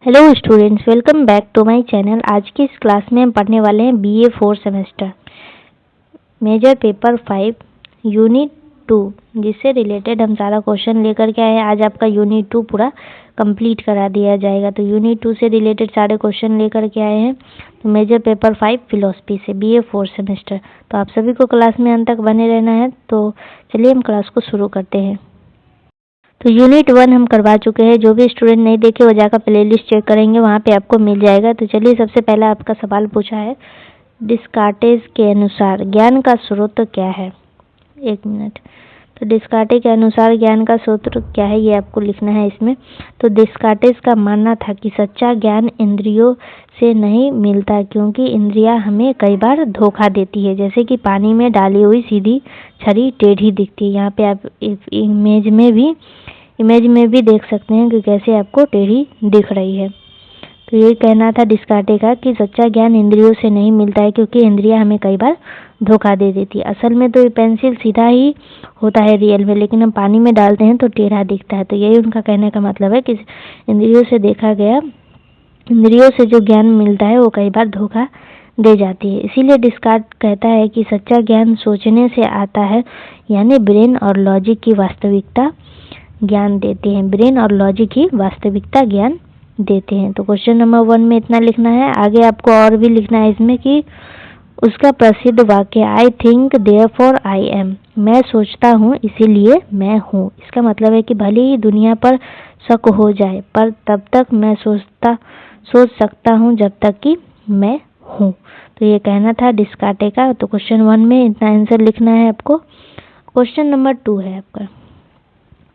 Hello students, welcome back to my channel. आज की इस क्लास में हम पढ़ने वाले हैं BA 4 semester major paper 5 unit 2, जिससे रिलेटेड हम सारा क्वेश्चन लेकर के आए हैं। आज आपका यूनिट 2 पूरा कंप्लीट करा दिया जाएगा। तो यूनिट 2 से रिलेटेड सारे क्वेश्चन लेकर के आए हैं। तो मेजर पेपर 5 फिलोसफी से बीए 4 सेमेस्टर। तो आप सभी को क्लास में अंत तक बने रहना है। तो चलिए हम क्लास को शुरू करते हैं। तो यूनिट 1 हम करवा चुके हैं। जो भी स्टूडेंट नहीं देखे वो जाकर प्लेलिस्ट चेक करेंगे, वहाँ पे आपको मिल जाएगा। तो चलिए, सबसे पहला आपका सवाल पूछा है, डिस्कार्टेस के अनुसार ज्ञान का स्रोत क्या है। एक मिनट। तो डिस्कार्टेस के अनुसार ज्ञान का स्रोत क्या है, ये आपको लिखना है इसमें। तो डिस्कार्टेस का मानना था कि सच्चा ज्ञान इंद्रियों से नहीं मिलता, क्योंकि इंद्रियां हमें कई बार धोखा देती है। जैसे कि पानी में डाली हुई सीधी छड़ी टेढ़ी दिखती है। यहाँ पे आप इमेज में भी देख सकते हैं कि कैसे आपको टेढ़ी दिख रही है। तो ये कहना था डिस्कार्टेस का कि सच्चा ज्ञान इंद्रियों से नहीं मिलता है, क्योंकि इंद्रियां हमें कई बार धोखा दे देती है। असल में तो ये पेंसिल सीधा ही होता है रियल में, लेकिन हम पानी में डालते हैं तो टेढ़ा दिखता है। तो यही उनका कहने का मतलब है कि इंद्रियों से जो ज्ञान मिलता है वो कई बार धोखा दे जाती है। इसीलिए डिस्कार्टेस कहता है कि सच्चा ज्ञान सोचने से आता है, यानी ब्रेन और लॉजिक की वास्तविकता ज्ञान देते हैं। ब्रेन और लॉजिक ही वास्तविकता ज्ञान देते हैं। तो क्वेश्चन नंबर 1 में इतना लिखना है। आगे आपको और भी लिखना है इसमें कि उसका प्रसिद्ध वाक्य, I think therefore I am, मैं सोचता हूँ इसीलिए मैं हूँ। इसका मतलब है कि भले ही दुनिया पर शक हो जाए, पर तब तक मैं सोच सकता हूँ जब तक कि मैं हूँ। तो ये कहना था डिस्कार्टेस का। तो क्वेश्चन 1 में इतना आंसर लिखना है आपको। क्वेश्चन नंबर 2 है आपका।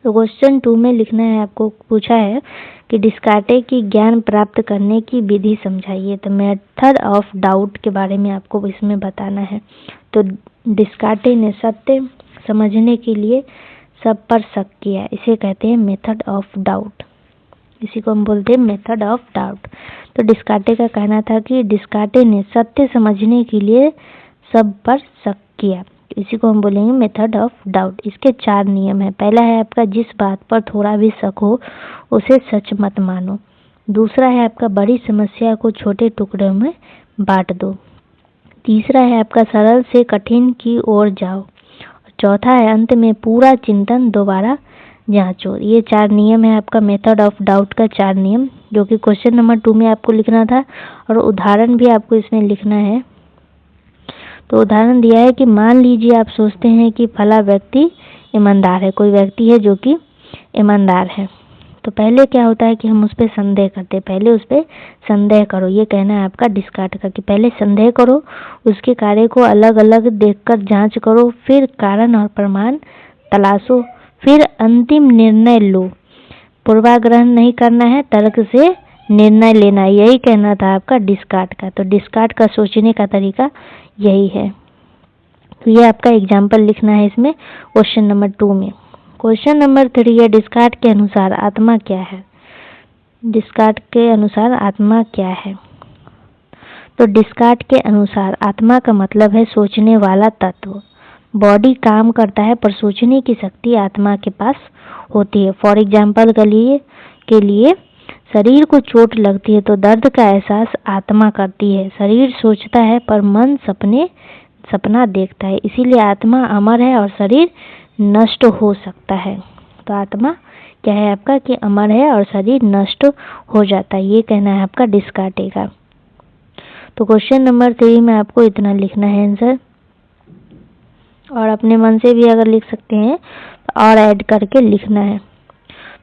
तो क्वेश्चन 2 में लिखना है, आपको पूछा है कि डिस्कार्टेस की ज्ञान प्राप्त करने की विधि समझाइए। तो मेथड ऑफ डाउट के बारे में आपको इसमें बताना है। तो डिस्कार्टेस ने सत्य समझने के लिए सब पर शक किया, इसे कहते हैं मेथड ऑफ डाउट। इसी को हम बोलते हैं मेथड ऑफ डाउट। तो डिस्कार्टेस का कहना था कि डिस्कार्टेस ने सत्य समझने के लिए सब पर शक किया, इसी को हम बोलेंगे मेथड ऑफ डाउट। इसके 4 नियम है। पहला है आपका, जिस बात पर थोड़ा भी शक हो उसे सच मत मानो। दूसरा है आपका, बड़ी समस्या को छोटे टुकड़ों में बांट दो। तीसरा है आपका, सरल से कठिन की ओर जाओ। चौथा है, अंत में पूरा चिंतन दोबारा जांचो। ये 4 नियम है आपका मेथड ऑफ डाउट का 4 नियम, जो कि क्वेश्चन नंबर 2 में आपको लिखना था। और उदाहरण भी आपको इसमें लिखना है। तो उदाहरण दिया है कि मान लीजिए आप सोचते हैं कि फला व्यक्ति ईमानदार है। कोई व्यक्ति है जो कि ईमानदार है। तो पहले क्या होता है कि हम उस पर संदेह करते हैं। पहले उस पर संदेह करो, ये कहना है आपका डिस्कार्टेस का, कि पहले संदेह करो, उसके कार्य को अलग अलग देखकर जांच करो, फिर कारण और प्रमाण तलाशो, फिर अंतिम निर्णय लो। पूर्वाग्रह नहीं करना है, तर्क से निर्णय लेना, यही कहना था आपका डिस्कार्टेस का। तो डिस्कार्टेस का सोचने का तरीका यही है। तो ये आपका एग्जाम्पल लिखना है इसमें क्वेश्चन नंबर 2 में। क्वेश्चन नंबर 3 है, डिस्कार्टेस के अनुसार आत्मा क्या है। डिस्कार्टेस के अनुसार आत्मा क्या है। तो डिस्कार्टेस के अनुसार आत्मा का मतलब है सोचने वाला तत्व। बॉडी काम करता है, पर सोचने की शक्ति आत्मा के पास होती है। फॉर एग्जाम्पल के लिए शरीर को चोट लगती है तो दर्द का एहसास आत्मा करती है। शरीर सोचता है पर मन सपना देखता है। इसीलिए आत्मा अमर है और शरीर नष्ट हो सकता है। तो आत्मा क्या है आपका, कि अमर है और शरीर नष्ट हो जाता है, ये कहना है आपका डिस्कार्टेस का। तो क्वेश्चन नंबर 3 में आपको इतना लिखना है आंसर, और अपने मन से भी अगर लिख सकते हैं तो और ऐड करके लिखना है।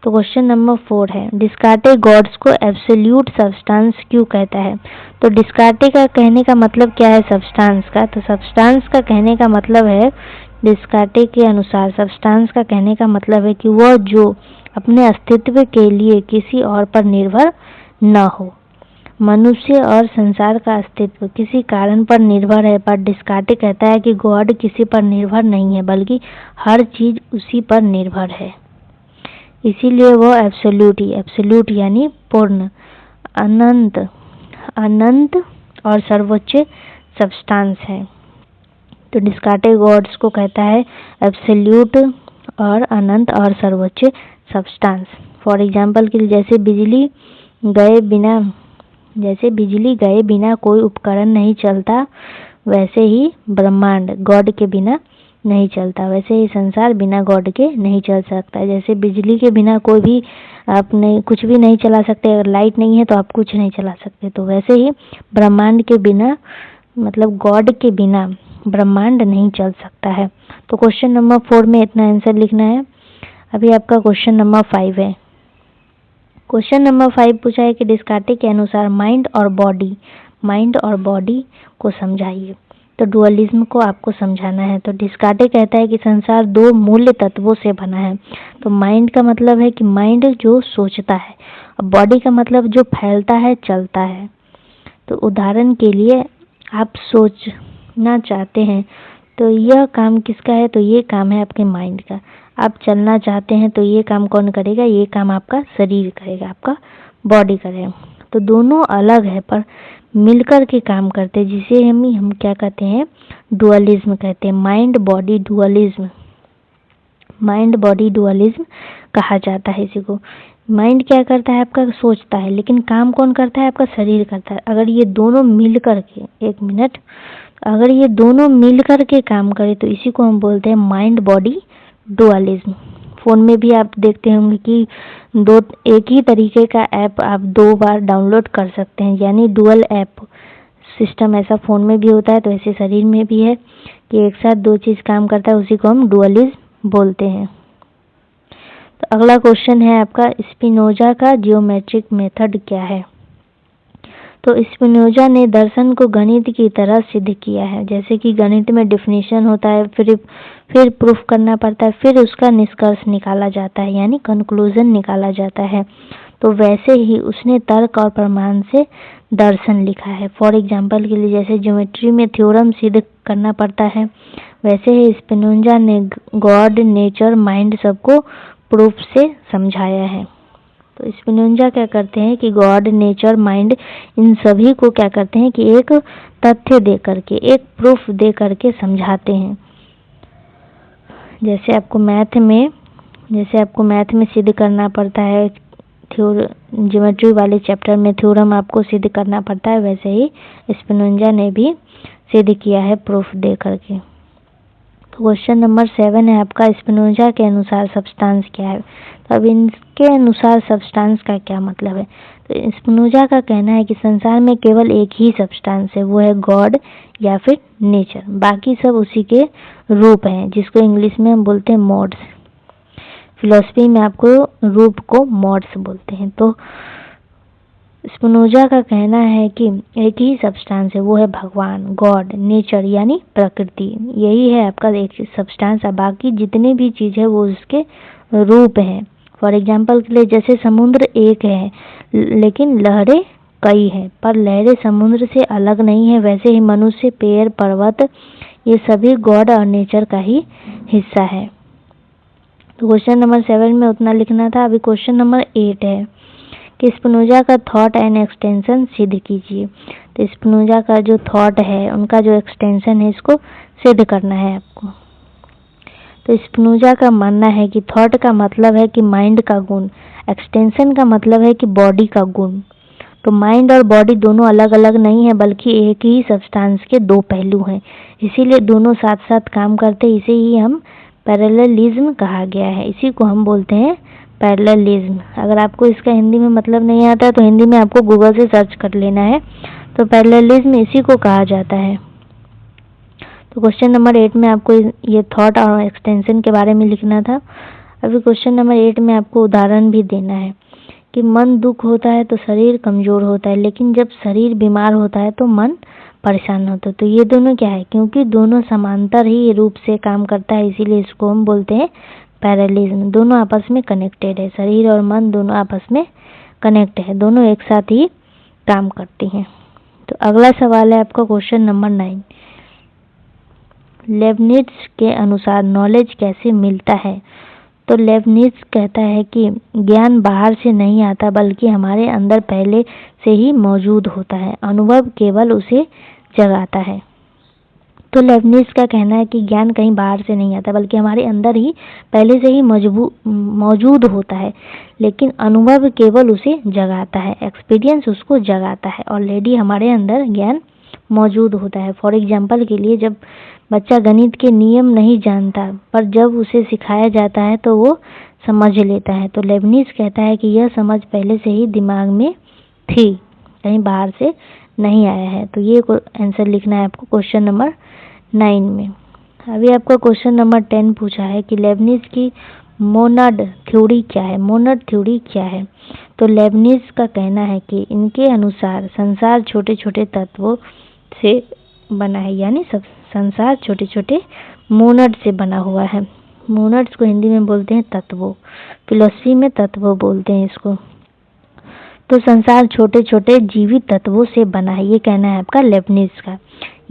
तो क्वेश्चन नंबर 4 है, डिस्कार्टेस गॉड्स को एब्सोल्यूट सब्सटेंस क्यों कहता है। तो डिस्कार्टेस का कहने का मतलब क्या है सब्सटेंस का। तो सब्सटेंस का कहने का मतलब है, डिस्कार्टेस के अनुसार सब्सटेंस का कहने का मतलब है कि वह जो अपने अस्तित्व के लिए किसी और पर निर्भर न हो। मनुष्य और संसार का अस्तित्व किसी कारण पर निर्भर है, पर डिस्कार्टेस कहता है कि गॉड किसी पर निर्भर नहीं है, बल्कि हर चीज उसी पर निर्भर है। इसीलिए वो एब्सोल्यूट यानी पूर्ण, अनंत और सर्वोच्च सब्सटेंस है। तो डिस्कार्टेस गॉड्स को कहता है एब्सोल्यूट और अनंत और सर्वोच्च सब्सटेंस। फॉर एग्जाम्पल के लिए, जैसे बिजली गए बिना कोई उपकरण नहीं चलता, वैसे ही ब्रह्मांड गॉड के बिना नहीं चलता, वैसे ही संसार बिना गॉड के नहीं चल सकता। जैसे बिजली के बिना कोई भी आप नहीं कुछ भी नहीं चला सकते, अगर लाइट नहीं है तो आप कुछ नहीं चला सकते, तो वैसे ही ब्रह्मांड के बिना मतलब गॉड के बिना ब्रह्मांड नहीं चल सकता है। तो क्वेश्चन नंबर 4 में इतना आंसर लिखना है। अभी आपका क्वेश्चन नंबर 5 है। क्वेश्चन नंबर 5 पूछा है कि डिस्कार्टे के अनुसार माइंड और बॉडी को समझाइए। तो डुअलिज्म को आपको समझाना है। तो डिस्कार्टे कहता है कि संसार दो मूल्य तत्वों से बना है। तो माइंड का मतलब है कि माइंड जो सोचता है, और बॉडी का मतलब जो फैलता है, चलता है। तो उदाहरण के लिए आप सोचना चाहते हैं तो यह काम किसका है? तो ये काम है आपके माइंड का। आप चलना चाहते हैं तो ये काम कौन करेगा? ये काम आपका शरीर करेगा, आपका बॉडी करेगा। तो दोनों अलग है पर मिलकर के काम करते हैं, जिसे हम क्या कहते हैं? डुअलिज्म कहते हैं। माइंड बॉडी डुअलिज्म कहा जाता है इसी को। माइंड क्या करता है? आपका सोचता है, लेकिन काम कौन करता है? आपका शरीर करता है। अगर ये दोनों मिल करके अगर ये दोनों मिल करके काम करे तो इसी को हम बोलते हैं माइंड बॉडी डुअलिज्म। फोन में भी आप देखते होंगे कि एक ही तरीके का ऐप आप 2 बार डाउनलोड कर सकते हैं, यानी डुअल ऐप सिस्टम ऐसा फोन में भी होता है, तो ऐसे शरीर में भी है कि एक साथ 2 चीज काम करता है, उसी को हम डुअलिज्म बोलते हैं। तो अगला क्वेश्चन है आपका, स्पिनोजा का जियोमेट्रिक मेथड क्या है? तो स्पिनोजा ने दर्शन को गणित की तरह सिद्ध किया है। जैसे कि गणित में डेफिनेशन होता है, फिर प्रूफ करना पड़ता है, फिर उसका निष्कर्ष निकाला जाता है, यानी कंक्लूजन निकाला जाता है। तो वैसे ही उसने तर्क और प्रमाण से दर्शन लिखा है। फॉर एग्जाम्पल के लिए जैसे ज्योमेट्री में थ्योरम सिद्ध करना पड़ता है, वैसे ही स्पिनोजा ने गॉड, नेचर, माइंड सबको प्रूफ से समझाया है। तो स्पिनोजा क्या करते हैं कि गॉड, नेचर, माइंड इन सभी को क्या करते हैं कि एक तथ्य दे करके, एक प्रूफ दे करके समझाते हैं। जैसे आपको मैथ में सिद्ध करना पड़ता है, ज्योमेट्री वाले चैप्टर में थ्योरम आपको सिद्ध करना पड़ता है, वैसे ही स्पिनोजा ने भी सिद्ध किया है प्रूफ दे करके। तो क्वेश्चन नंबर 7 है आपका, स्पिनोजा के अनुसार सब्सटेंस क्या है? तो अब इनके अनुसार सब्सटेंस का क्या मतलब है? तो स्पिनोजा का कहना है कि संसार में केवल एक ही सब्सटेंस है, वो है गॉड या फिर नेचर। बाकी सब उसी के रूप हैं, जिसको इंग्लिश में हम बोलते हैं मोड्स। फिलॉसफी में आपको रूप को मोड्स बोलते हैं। तो स्पिनोजा का कहना है कि एक ही सब्सटेंस है, वो है भगवान, गॉड, नेचर यानी प्रकृति। यही है आपका एक सब्सटेंस। बाकी जितने भी चीज है वो उसके रूप हैं। फॉर एग्जाम्पल के लिए जैसे समुद्र एक है लेकिन लहरें कई हैं, पर लहरें समुद्र से अलग नहीं है, वैसे ही मनुष्य, पेड़, पर्वत ये सभी गॉड और नेचर का ही हिस्सा है। तो क्वेश्चन नंबर 7 में उतना लिखना था। अभी क्वेश्चन नंबर 8 है कि स्पिनोजा का थॉट एंड एक्सटेंशन सिद्ध कीजिए। तो स्पिनोजा का जो थॉट है, उनका जो एक्सटेंशन है, इसको सिद्ध करना है आपको। तो स्पिनोजा का मानना है कि थॉट का मतलब है कि माइंड का गुण, एक्सटेंशन का मतलब है कि बॉडी का गुण। तो माइंड और बॉडी दोनों अलग अलग नहीं है, बल्कि एक ही सब्सटेंस के 2 पहलू हैं, इसीलिए दोनों साथ साथ काम करते हैं। इसे ही हम पैरेललिज्म कहा गया है, इसी को हम बोलते हैं पैरेललिज्म। अगर आपको इसका हिंदी में मतलब नहीं आता है तो हिंदी में आपको गूगल से सर्च कर लेना है। तो पैरेललिज्म इसी को कहा जाता है। तो क्वेश्चन नंबर 8 में आपको ये थॉट और एक्सटेंशन के बारे में लिखना था। अभी क्वेश्चन नंबर 8 में आपको उदाहरण भी देना है कि मन दुख होता है तो शरीर कमजोर होता है, लेकिन जब शरीर बीमार होता है तो मन परेशान होता है। तो ये दोनों क्या है? क्योंकि दोनों समांतर ही रूप से काम करता है, इसीलिए इसको हम बोलते हैं पैरेललिज्म। दोनों आपस में कनेक्टेड है, शरीर और मन दोनों आपस में कनेक्ट है, दोनों एक साथ ही काम करती हैं। तो अगला सवाल है आपका क्वेश्चन नंबर 9। लेबनिज़ के अनुसार नॉलेज कैसे मिलता है? तो लेबनिज़ कहता है कि ज्ञान बाहर से नहीं आता, बल्कि हमारे अंदर पहले से ही मौजूद होता है, अनुभव केवल उसे जगाता है। तो लेबनिज का कहना है कि ज्ञान कहीं बाहर से नहीं आता बल्कि हमारे अंदर ही पहले से ही मौजूद होता है, लेकिन अनुभव केवल उसे जगाता है, एक्सपीरियंस उसको जगाता है। ऑलरेडी हमारे अंदर ज्ञान मौजूद होता है। फॉर एग्जाम्पल के लिए, जब बच्चा गणित के नियम नहीं जानता पर जब उसे सिखाया जाता है तो वो समझ लेता है। तो लेबनिज कहता है कि यह समझ पहले से ही दिमाग में थी, कहीं बाहर से नहीं आया है। तो ये आंसर लिखना है आपको क्वेश्चन नंबर 9 में। अभी आपका क्वेश्चन नंबर 10 पूछा है कि लेबनिज की मोनड थ्योरी क्या है। मोनड थ्योरी क्या है? तो लेबनिज का कहना है कि इनके अनुसार संसार छोटे छोटे तत्वों से बना है, यानी सब संसार छोटे छोटे मोनड से बना हुआ है। मोनड्स को हिंदी में बोलते हैं तत्वों, फिलॉसफी में तत्वों बोलते हैं इसको। तो संसार छोटे छोटे जीवित तत्वों से बना है, ये कहना है आपका लेबनिज का।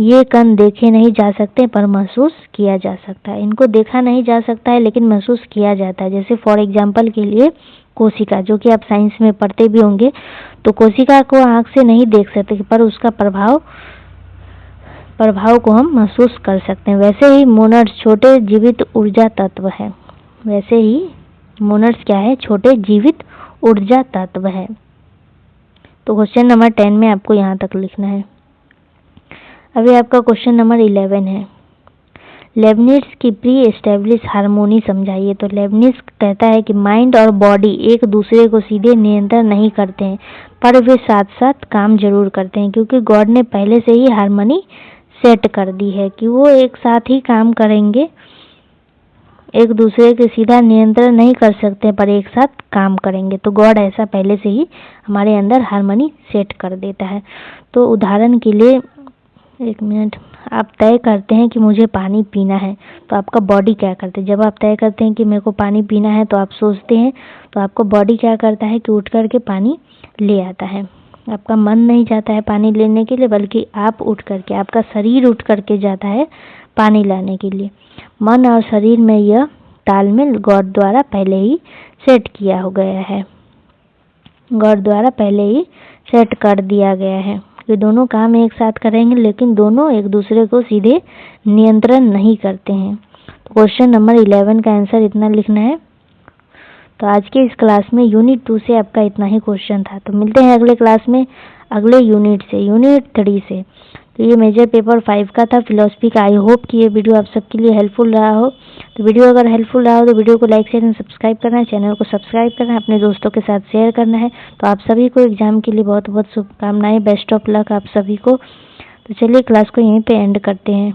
ये कण देखे नहीं जा सकते पर महसूस किया जा सकता है। इनको देखा नहीं जा सकता है लेकिन महसूस किया जाता है। जैसे फॉर एग्जाम्पल के लिए कोशिका, जो कि आप साइंस में पढ़ते भी होंगे। तो कोशिका को आँख से नहीं देख सकते पर उसका प्रभाव को हम महसूस कर सकते हैं। वैसे ही मोनड्स छोटे जीवित ऊर्जा तत्व है। वैसे ही मोनड्स क्या है? छोटे जीवित ऊर्जा तत्व है। तो क्वेश्चन नंबर 10 में आपको यहाँ तक लिखना है। अभी आपका क्वेश्चन नंबर 11 है, लेबनिज की प्री एस्टेब्लिश हार्मोनी समझाइए। तो लेबनिज कहता है कि माइंड और बॉडी एक दूसरे को सीधे नियंत्रण नहीं करते हैं पर वे साथ साथ काम जरूर करते हैं, क्योंकि गॉड ने पहले से ही हार्मनी सेट कर दी है कि वो एक साथ ही काम करेंगे। एक दूसरे के सीधा नियंत्रण नहीं कर सकते पर एक साथ काम करेंगे। तो गॉड ऐसा पहले से ही हमारे अंदर हार्मनी सेट कर देता है। तो उदाहरण के लिए, एक मिनट, आप तय करते हैं कि मुझे पानी पीना है, तो आपका बॉडी क्या करता है? जब आप तय करते हैं कि मेरे को पानी पीना है तो आप सोचते हैं, तो आपको बॉडी क्या करता है कि उठ करके पानी ले आता है। आपका मन नहीं जाता है पानी लेने के लिए, बल्कि आप उठ करके, आपका शरीर उठ करके जाता है पानी लाने के लिए। मन और शरीर में यह तालमेल गॉड द्वारा पहले ही सेट किया हो गया है। गॉड द्वारा पहले ही सेट कर दिया गया है कि दोनों काम एक साथ करेंगे, लेकिन दोनों एक दूसरे को सीधे नियंत्रण नहीं करते हैं। तो क्वेश्चन नंबर 11 का आंसर इतना लिखना है। तो आज के इस क्लास में यूनिट 2 से आपका इतना ही क्वेश्चन था। तो मिलते हैं अगले क्लास में अगले यूनिट से, यूनिट 3 से। तो ये मेजर पेपर 5 का था, फिलॉसफी का। आई होप कि ये वीडियो आप सबके लिए हेल्पफुल रहा हो। तो वीडियो अगर हेल्पफुल रहा हो तो वीडियो को लाइक शेयर एंड सब्सक्राइब करना है, चैनल को सब्सक्राइब करना है, अपने दोस्तों के साथ शेयर करना है। तो आप सभी को एग्जाम के लिए बहुत बहुत शुभकामनाएं, बेस्ट ऑफ लक आप सभी को। तो चलिए क्लास को यहीं पे एंड करते हैं।